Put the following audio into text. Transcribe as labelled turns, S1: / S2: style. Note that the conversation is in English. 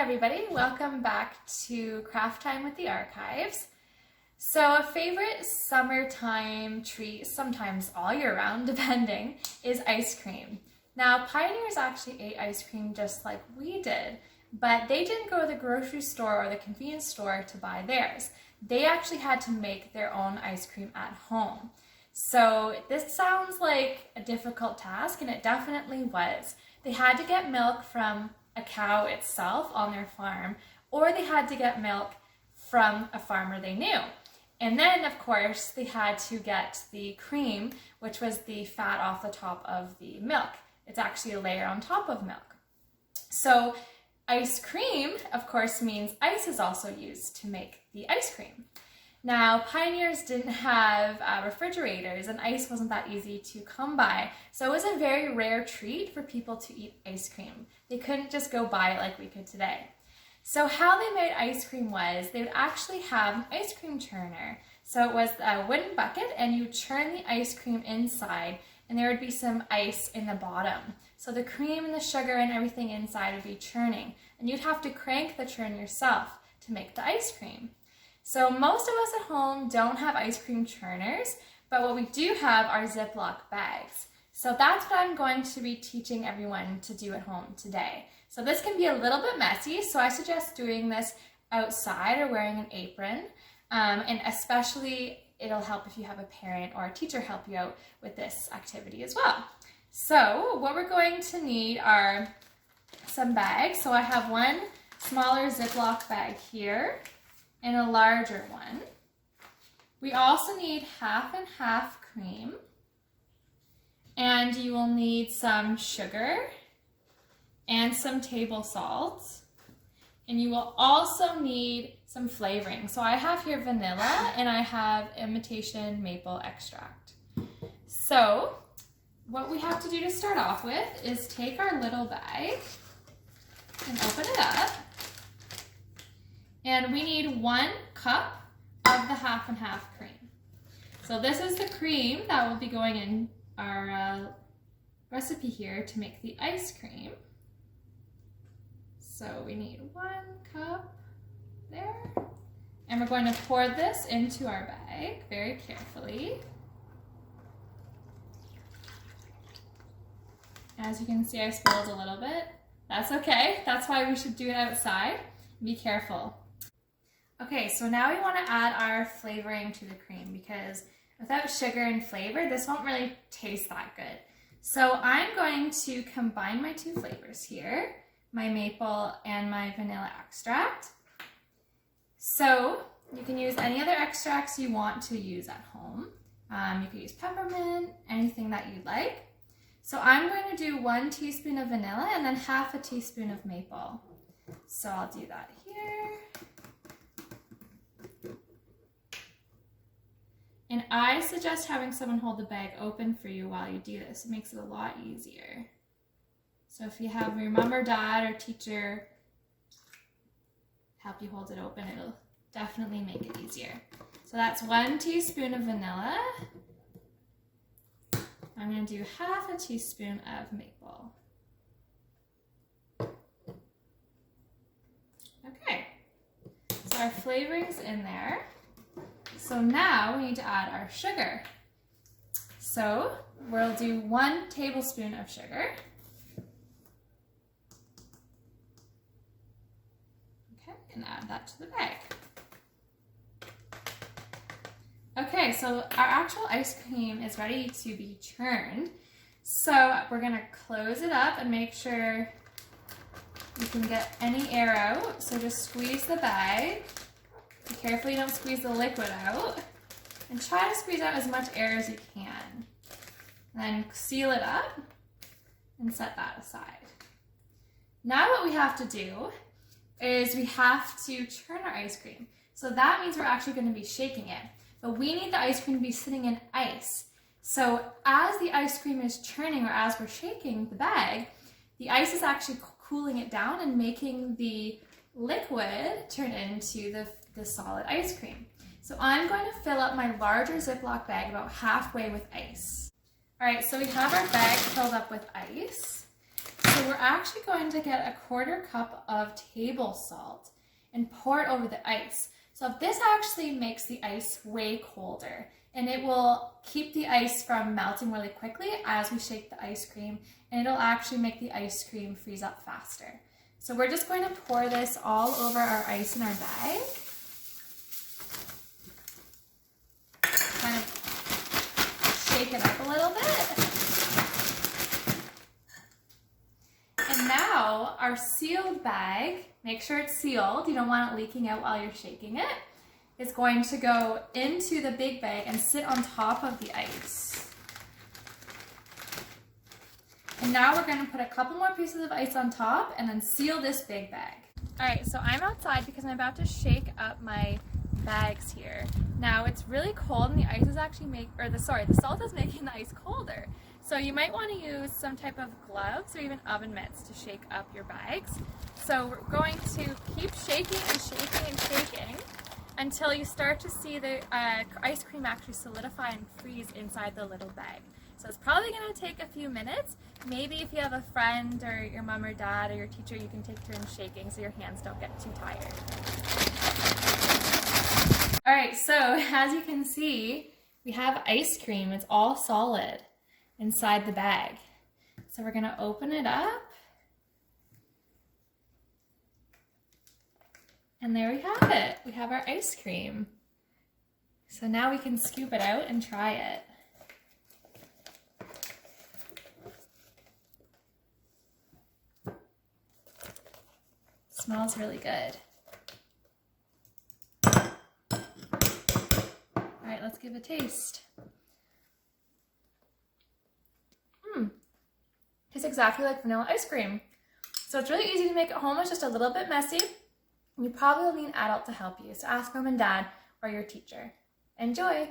S1: everybody, welcome back to Craft Time with the Archives. So a favorite summertime treat, sometimes all year round depending, is ice cream. Now pioneers actually ate ice cream just like we did, but they didn't go to the grocery store or the convenience store to buy theirs. They actually had to make their own ice cream at home. So this sounds like a difficult task, and it definitely was. They had to get milk from a cow itself on their farm, or they had to get milk from a farmer they knew. And then, of course, they had to get the cream, which was the fat off the top of the milk. It's actually a layer on top of milk. So ice cream, of course, means ice is also used to make the ice cream. Now, pioneers didn't have refrigerators, and ice wasn't that easy to come by. So it was a very rare treat for people to eat ice cream. They couldn't just go buy it like we could today. So how they made ice cream was they would actually have an ice cream churner. So it was a wooden bucket, and you churn the ice cream inside, and there would be some ice in the bottom. So the cream and the sugar and everything inside would be churning, and you'd have to crank the churn yourself to make the ice cream. So most of us at home don't have ice cream churners, but what we do have are Ziploc bags. So that's what I'm going to be teaching everyone to do at home today. So this can be a little bit messy, so I suggest doing this outside or wearing an apron. And especially it'll help if you have a parent or a teacher help you out with this activity as well. So what we're going to need are some bags. So I have one smaller Ziploc bag here and a larger one. We also need half and half cream, and you will need some sugar and some table salt, and you will also need some flavoring. So I have here vanilla, and I have imitation maple extract. So what we have to do to start off with is take our little bag and open it up. And we need 1 cup of the half and half cream. So this is the cream that will be going in our recipe here to make the ice cream. So we need 1 cup there. And we're going to pour this into our bag very carefully. As you can see, I spilled a little bit. That's okay. That's why we should do it outside. Be careful. Okay, so now we want to add our flavoring to the cream, because without sugar and flavor, this won't really taste that good. So I'm going to combine my 2 flavors here, my maple and my vanilla extract. So you can use any other extracts you want to use at home. You could use peppermint, anything that you'd like. So I'm going to do 1 teaspoon of vanilla and then half a teaspoon of maple. So I'll do that here. And I suggest having someone hold the bag open for you while you do this. It makes it a lot easier. So if you have your mom or dad or teacher help you hold it open, it'll definitely make it easier. So that's 1 teaspoon of vanilla. I'm going to do half a teaspoon of maple. Okay, so our flavoring's in there. So now we need to add our sugar. So we'll do 1 tablespoon of sugar. Okay, and add that to the bag. Okay, so our actual ice cream is ready to be churned. So we're gonna close it up and make sure you can get any air out. So just squeeze the bag. Be careful you don't squeeze the liquid out, and try to squeeze out as much air as you can. Then seal it up and set that aside. Now what we have to do is we have to churn our ice cream. So that means we're actually going to be shaking it, but we need the ice cream to be sitting in ice. So as the ice cream is churning, or as we're shaking the bag, the ice is actually cooling it down and making the liquid turn into the solid ice cream. So I'm going to fill up my larger Ziploc bag about halfway with ice. All right, so we have our bag filled up with ice. So we're actually going to get a 1/4 cup of table salt and pour it over the ice. So this actually makes the ice way colder, and it will keep the ice from melting really quickly as we shake the ice cream, and it'll actually make the ice cream freeze up faster. So we're just going to pour this all over our ice in our bag. Kind of shake it up a little bit. And now our sealed bag, make sure it's sealed, you don't want it leaking out while you're shaking it, is going to go into the big bag and sit on top of the ice. And now we're going to put a couple more pieces of ice on top and then seal this big bag. Alright, so I'm outside because I'm about to shake up my bags here. Now it's really cold and the ice is actually the salt is making the ice colder. So you might want to use some type of gloves or even oven mitts to shake up your bags. So we're going to keep shaking and shaking and shaking until you start to see the ice cream actually solidify and freeze inside the little bag. So it's probably going to take a few minutes. Maybe if you have a friend or your mom or dad or your teacher, you can take turns shaking so your hands don't get too tired. Alright, so as you can see, we have ice cream. It's all solid inside the bag. So we're going to open it up. And there we have it. We have our ice cream. So now we can scoop it out and try it. Smells really good. All right, let's give it a taste. Tastes exactly like vanilla ice cream. So it's really easy to make at home. It's just a little bit messy. You probably will need an adult to help you. So ask mom and dad or your teacher. Enjoy!